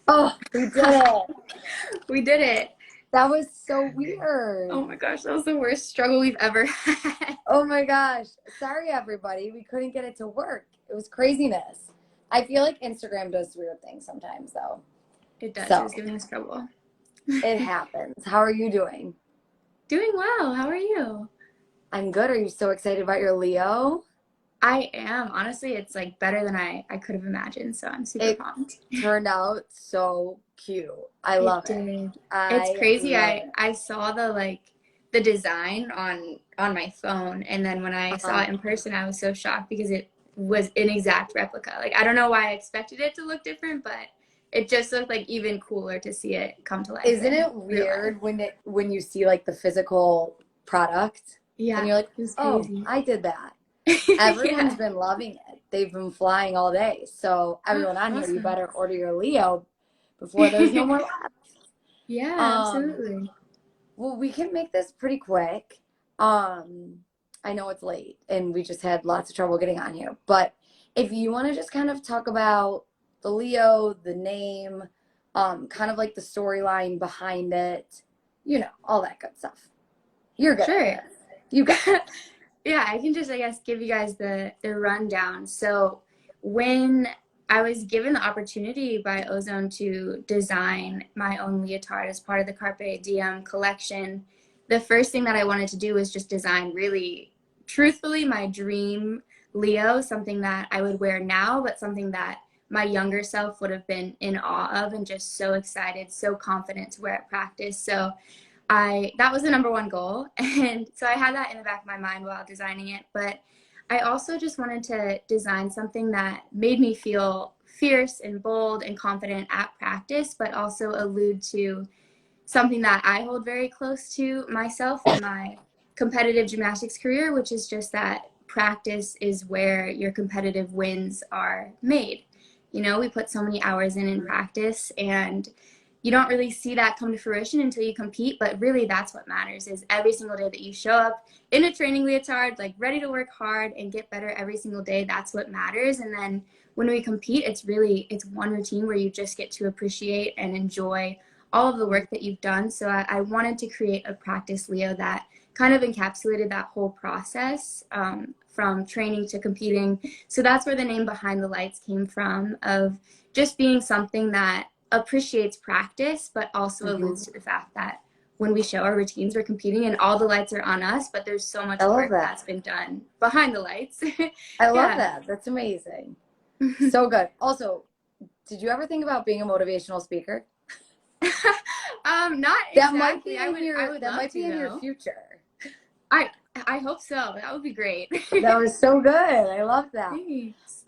Oh, we did it. We did it. That was so weird. Oh my gosh, that was the worst struggle we've ever had. Oh my gosh. Sorry, everybody. We couldn't get it to work. It was craziness. I feel like Instagram does weird things sometimes, though. It does. It was So giving us trouble. it happens. How are you doing? Doing well. How are you? I'm good. Are you so excited about your Leo? I am. Honestly, it's like better than I could have imagined, so I'm super It pumped. turned out so cute. I It love it. did. It's I crazy. love I saw the design on my phone, and then when I it. saw it in person, I was so shocked because it was an exact replica. Like I don't know why I expected it to look different, but it just looked like even cooler to see it come to life Isn't in it real life. weird when you see like the physical product and Yeah, you're like, it was oh, crazy. I did that. Everyone's Yeah. been loving it. They've been flying all day. So Oh, everyone on here, you awesome. better order your Leo before there's no more left. Yeah, Um, absolutely. well, we can make this pretty quick. Um, I know it's late and we just had lots of trouble getting on here, but if you want to just kind of talk about the Leo, the name, kind of like the storyline behind it, all that good stuff. You're good at Sure. this. You got this. Yeah, I can just, I guess, give you guys the rundown. So, when I was given the opportunity by Ozone to design my own leotard as part of the Carpe Diem collection, the first thing that I wanted to do was just design really, truthfully, my dream Leo, something that I would wear now, but something that my younger self would have been in awe of and just so excited, so confident to wear at practice. So, that was the number one goal. And so I had that in the back of my mind while designing it. But I also just wanted to design something that made me feel fierce and bold and confident at practice, but also allude to something that I hold very close to myself in my competitive gymnastics career, which is just that practice is where your competitive wins are made. You know, we put so many hours in practice, and you don't really see that come to fruition until you compete, but really that's what matters is every single day that you show up in a training leotard, like ready to work hard and get better every single day. That's what matters. And then when we compete, it's one routine where you just get to appreciate and enjoy all of the work that you've done. So I wanted to create a practice Leo that kind of encapsulated that whole process, from training to competing. So that's where the name Behind the Lights came from, of just being something that appreciates practice, but also Hmm. alludes to the fact that when we show our routines, we're competing and all the lights are on us, but there's so I much love work that's that. best done behind the lights. I love Yeah. that. That's amazing. So good. Also, did you ever think about being a motivational speaker? Not That might exactly. be in I your would that love might be to in your though. future. I I hope so. That would be great. That was so good. I love that. Thanks.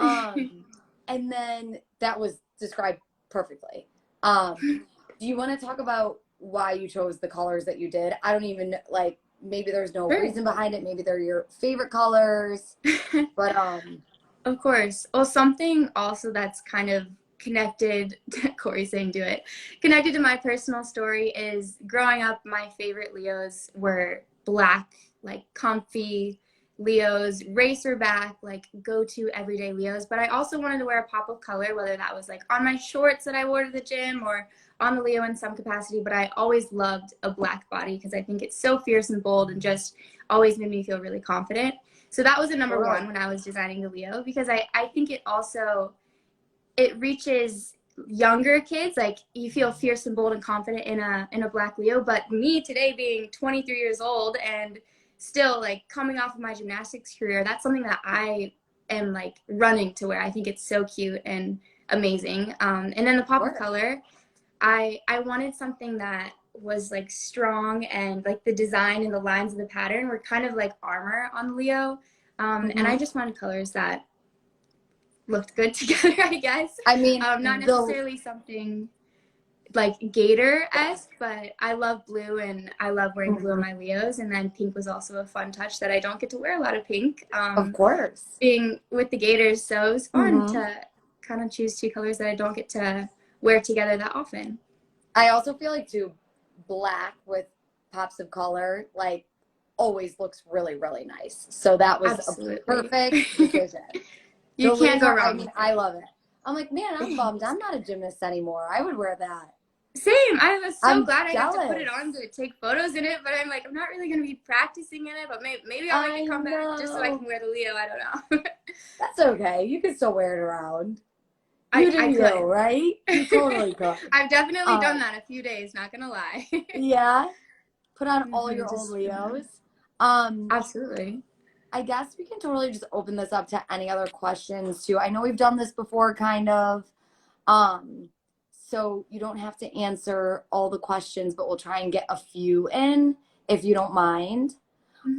And then that was described perfectly. Do you want to talk about why you chose the colors that you did? I don't even like maybe there's no Sure. reason behind it. Maybe they're your favorite colors, but Of course. Well, something also that's kind of connected to Corey saying do it, connected to my personal story is growing up, my favorite Leos were black, like comfy Leos, racer back, like go to everyday Leos. But I also wanted to wear a pop of color, whether that was like on my shorts that I wore to the gym or on the Leo in some capacity. But I always loved a black body because I think it's so fierce and bold and just always made me feel really confident. So that was a number totally. one when I was designing the Leo, because I think it also it reaches younger kids. Like you feel fierce and bold and confident in a black Leo. But me today being 23 years old and still like coming off of my gymnastics career, that's something that I am like running to wear. I think it's so cute and amazing. And then the pop of Work. color, I wanted something that was like strong, and like the design and the lines of the pattern were kind of like armor on Leo. And I Hmm. just wanted colors that looked good together, I guess. I mean, Not the necessarily something like gator yeah. esque, but I love blue and I love wearing blue on Hmm. my Leos. And then pink was also a fun touch that I don't get to wear a lot of pink, Of course. being with the gators. So it was fun Hmm. to kind of choose two colors that I don't get to wear together that often. I also feel like too black with pops of color like always looks really really nice. So that was a Absolutely. perfect decision. The You can't go leotard, I wrong mean, with I it. love it. I'm like, man, I'm bummed. I'm not a gymnast anymore. I would wear that. Same. I was so I'm glad I got to put jealous. it on to take photos in it, but I'm like, I'm not really going to be practicing in it, but maybe I'll make I it come back just so I know. can wear the Leo. I don't know. That's okay. You can still wear it around. You do I you, could. right? You totally could. I've definitely done Um, that a few days, not going to lie. yeah. Put on all your old Just Leos. absolutely. I guess we can totally just open this up to any other questions too. I know we've done this before, kind of. So you don't have to answer all the questions, but we'll try and get a few in if you don't mind.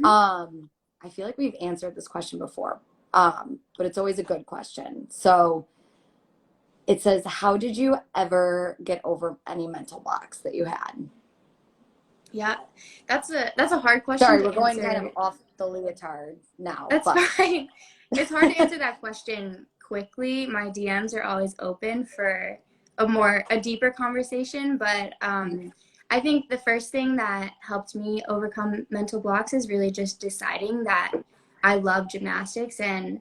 I feel like we've answered this question before, but it's always a good question. So it says, how did you ever get over any mental blocks that you had? Yeah, that's a hard question Sorry, to we're going kind answer. of off the leotard now, That's but fine. It's hard to answer that question quickly. My DMs are always open for a deeper conversation, but I think the first thing that helped me overcome mental blocks is really just deciding that I love gymnastics and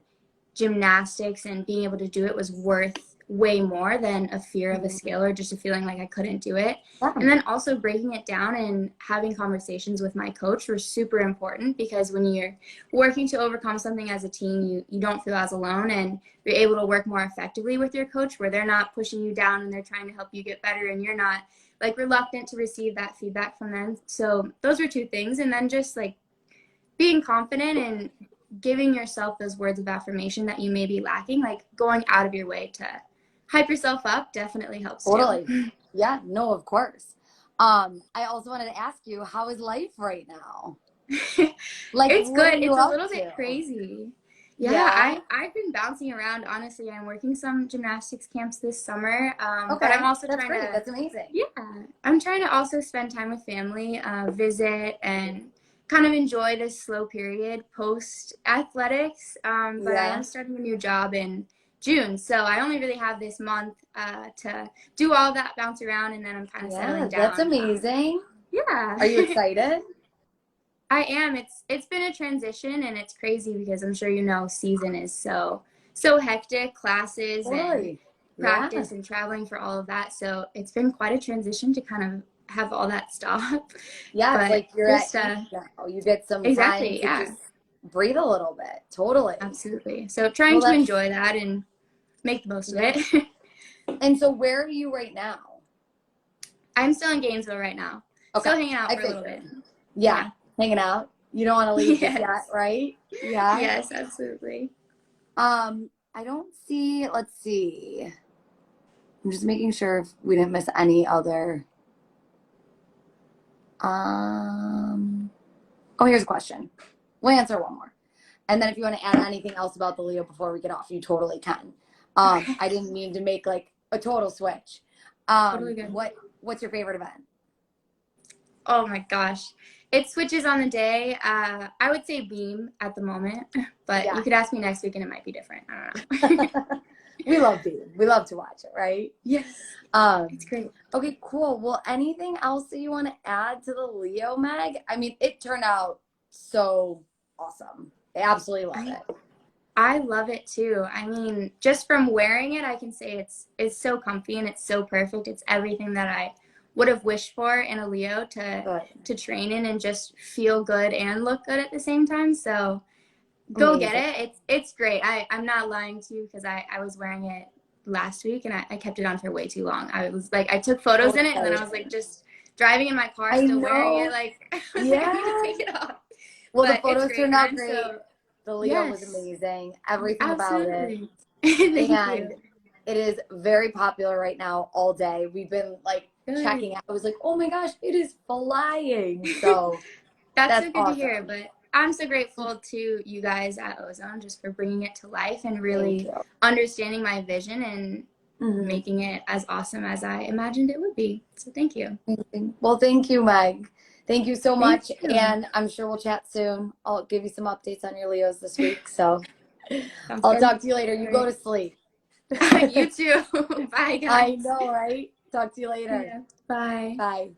being able to do it was worth way more than a fear of a scale or just a feeling like I couldn't do it. yeah. And then also breaking it down and having conversations with my coach were super important, because when you're working to overcome something as a team, you don't feel as alone, and you're able to work more effectively with your coach, where they're not pushing you down and they're trying to help you get better, and you're not like reluctant to receive that feedback from them. So those were two things. And then just like being confident and giving yourself those words of affirmation that you may be lacking, like going out of your way to hype yourself up, definitely helps Totally. too. Yeah, no, of course. I also wanted to ask you, how is life right now? Like, It's what are good. you It's a up little to? bit crazy. Yeah. I've been bouncing around, honestly. I'm working some gymnastics camps this summer, but I'm Okay. also That's trying great. to, That's amazing. yeah, I'm trying to also spend time with family, visit, and kind of enjoy this slow period post athletics. But I Yeah. am starting a new job in June, so I only really have this month to do all that, bounce around, and then I'm kind of Yeah, settling that's down. amazing. Yeah. Are you excited? I am. It's been a transition, and it's crazy because I'm sure you know season is so hectic, classes and Totally. Yeah. practice and traveling for all of that. So it's been quite a transition to kind of have all that stop. Yeah, it's But like you're at just ease now. You get some time exactly, to yeah, just breathe a little bit. Totally. absolutely. So trying Well, to that's, enjoy that and make the most of yeah. it. And so where are you right now? I'm still in Gainesville right now. Okay. Still hanging out I for a little bit. figured. Yeah. Hanging out. You don't want to leave just yet, Yes. right? Yeah. Yes, absolutely. I don't see, let's see. I'm just making sure if we didn't miss any other. Oh, here's a question. We'll answer one more. And then if you want to add anything else about the Leo before we get off, you totally can. Okay. I didn't mean to make like a total switch. Totally good. What's your favorite event? Oh my gosh. It switches on the day. I would say beam at the moment, but Yeah. you could ask me next week and it might be different. I don't know. We love being. We love to watch it, right? Yes. It's great. Okay, cool. Well, anything else that you want to add to the Leo, Meg? I mean, it turned out so awesome. I absolutely love it. I love it too. I mean, just from wearing it, I can say it's so comfy and it's so perfect. It's everything that I would have wished for in a Leo to train in and just feel good and look good at the same time. So go get Amazing. it. It's great. I'm not lying to you because I was wearing it last week and I kept it on for way too long. I was like, I took photos in it and then I was like just driving in my car I still wearing know. it. Like I was like, I need to take it off. Well, But the photos turned out great. So, The Leo was yes, amazing. Everything about it. absolutely. Thank And you. it is very popular right now all day. We've been like Good. checking out. I was like, oh my gosh, it is flying. So That's that's so good awesome. to hear. But I'm so grateful to you guys at Ozone just for bringing it to life and Thank really you. understanding my vision and making it as awesome as I imagined it would be. So thank you. Amazing. Well, thank you, Meg. Thank you so much. Thank you. And I'm sure we'll chat soon. I'll give you some updates on your Leos this week. So Sounds I'll good. talk to you later. You All go right. to sleep. You too. Bye, guys. I know, right? Talk to you later. Yeah. Bye. Bye.